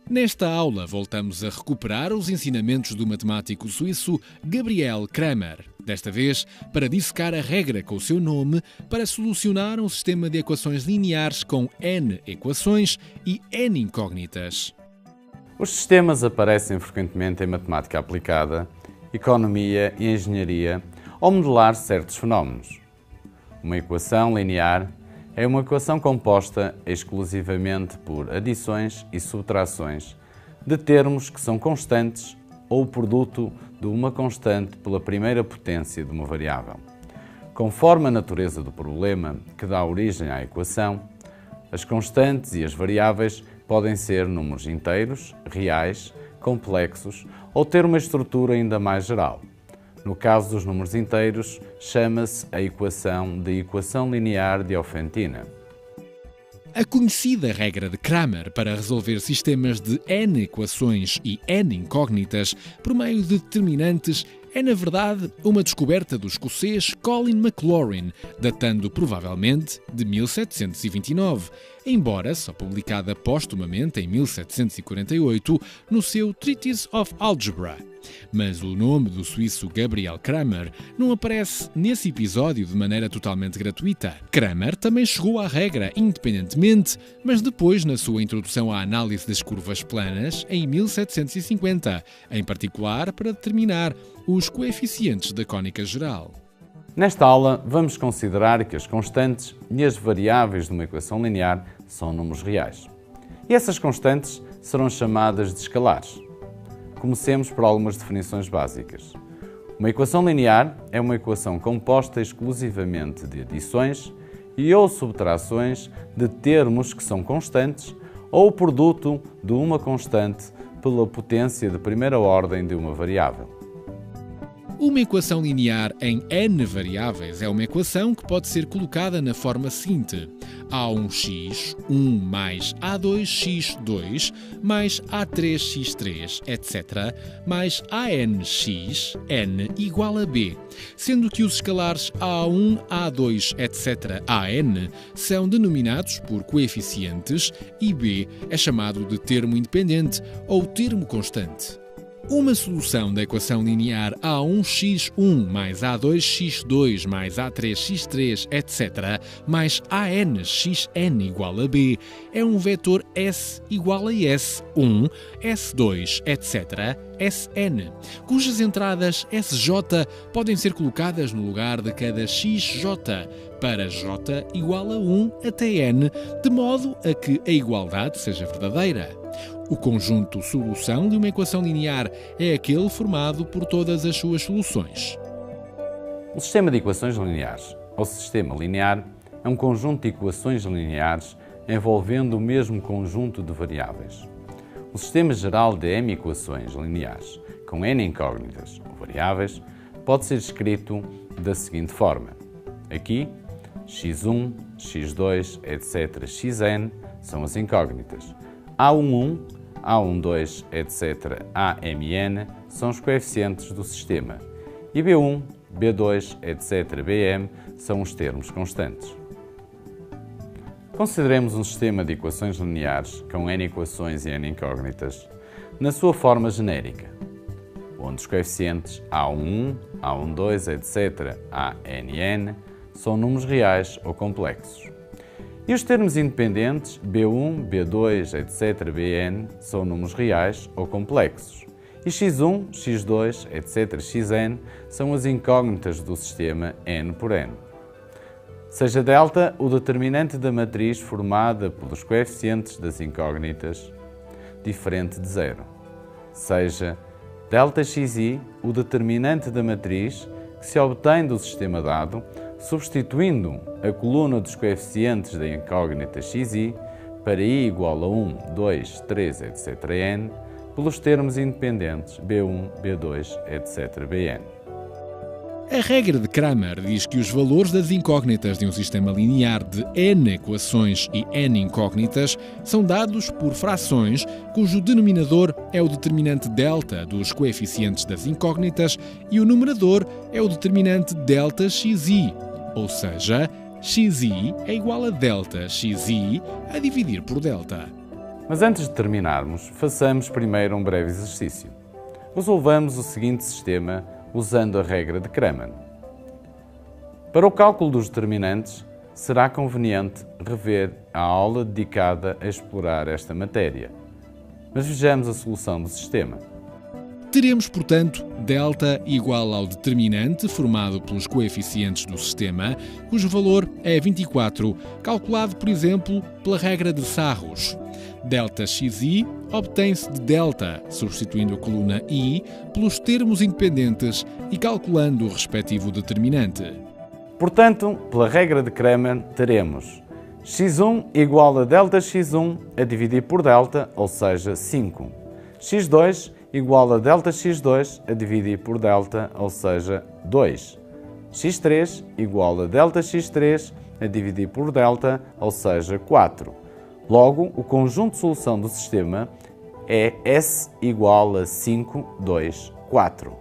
Nesta aula, voltamos a recuperar os ensinamentos do matemático suíço Gabriel Cramer, desta vez para dissecar a regra com o seu nome para solucionar um sistema de equações lineares com n equações e n incógnitas. Os sistemas aparecem frequentemente em matemática aplicada, economia e engenharia ao modelar certos fenómenos. Uma equação linear é uma equação composta exclusivamente por adições e subtrações de termos que são constantes ou o produto de uma constante pela primeira potência de uma variável. Conforme a natureza do problema que dá origem à equação, as constantes e as variáveis podem ser números inteiros, reais, complexos ou ter uma estrutura ainda mais geral. No caso dos números inteiros, chama-se a equação de equação linear Diofantina. A conhecida regra de Cramer para resolver sistemas de n equações e n incógnitas por meio de determinantes é, na verdade, uma descoberta do escocês Colin Maclaurin, datando provavelmente de 1729, embora só publicada póstumamente em 1748 no seu Treatise of Algebra. Mas o nome do suíço Gabriel Cramer não aparece nesse episódio de maneira totalmente gratuita. Cramer também chegou à regra independentemente, mas depois na sua introdução à análise das curvas planas em 1750, em particular para determinar os coeficientes da cônica geral. Nesta aula, vamos considerar que as constantes e as variáveis de uma equação linear são números reais. E essas constantes serão chamadas de escalares. Comecemos por algumas definições básicas. Uma equação linear é uma equação composta exclusivamente de adições e ou subtrações de termos que são constantes ou o produto de uma constante pela potência de primeira ordem de uma variável. Uma equação linear em n variáveis é uma equação que pode ser colocada na forma seguinte: A1x, 1 mais A2x2 mais A3x3, etc., mais ANx, n igual a b, sendo que os escalares A1, A2, etc., AN são denominados por coeficientes e b é chamado de termo independente ou termo constante. Uma solução da equação linear A1x1 mais A2x2 mais A3x3, etc., mais ANxn igual a b é um vetor S igual a S1, S2, etc., Sn, cujas entradas Sj podem ser colocadas no lugar de cada xj, para j igual a 1 até n, de modo a que a igualdade seja verdadeira. O conjunto solução de uma equação linear é aquele formado por todas as suas soluções. O sistema de equações lineares, ou sistema linear, é um conjunto de equações lineares envolvendo o mesmo conjunto de variáveis. O sistema geral de m equações lineares, com n incógnitas ou variáveis, pode ser escrito da seguinte forma. Aqui, x1, x2, etc., xn são as incógnitas. A11, A12, etc., AMN são os coeficientes do sistema e B1, B2, etc., Bm são os termos constantes. Consideremos um sistema de equações lineares com n equações e n incógnitas na sua forma genérica, onde os coeficientes A11, A12, etc., ANN são números reais ou complexos. E os termos independentes B1, B2, etc., Bn são números reais ou complexos. E x1, x2, etc., xn são as incógnitas do sistema n por n. Seja delta o determinante da matriz formada pelos coeficientes das incógnitas diferente de zero. Seja delta xi o determinante da matriz que se obtém do sistema dado, substituindo a coluna dos coeficientes da incógnita xi para i igual a 1, 2, 3, etc. n, pelos termos independentes b1, b2, etc. bn. A regra de Cramer diz que os valores das incógnitas de um sistema linear de n equações e n incógnitas são dados por frações cujo denominador é o determinante delta dos coeficientes das incógnitas e o numerador é o determinante delta xi, ou seja, xi é igual a delta xi a dividir por delta. Mas antes de terminarmos, façamos primeiro um breve exercício. Resolvamos o seguinte sistema usando a regra de Cramer. Para o cálculo dos determinantes, será conveniente rever a aula dedicada a explorar esta matéria. Mas vejamos a solução do sistema. Teremos, portanto, delta igual ao determinante formado pelos coeficientes do sistema, cujo valor é 24, calculado, por exemplo, pela regra de Sarrus. Delta xi obtém-se de delta, substituindo a coluna i pelos termos independentes e calculando o respectivo determinante. Portanto, pela regra de Cramer, teremos x1 igual a delta x1 a dividir por delta, ou seja, 5. x2 igual a delta x2 a dividir por delta, ou seja, 2. x3 igual a delta x3 a dividir por delta, ou seja, 4. Logo, o conjunto de solução do sistema é S igual a 5, 2, 4.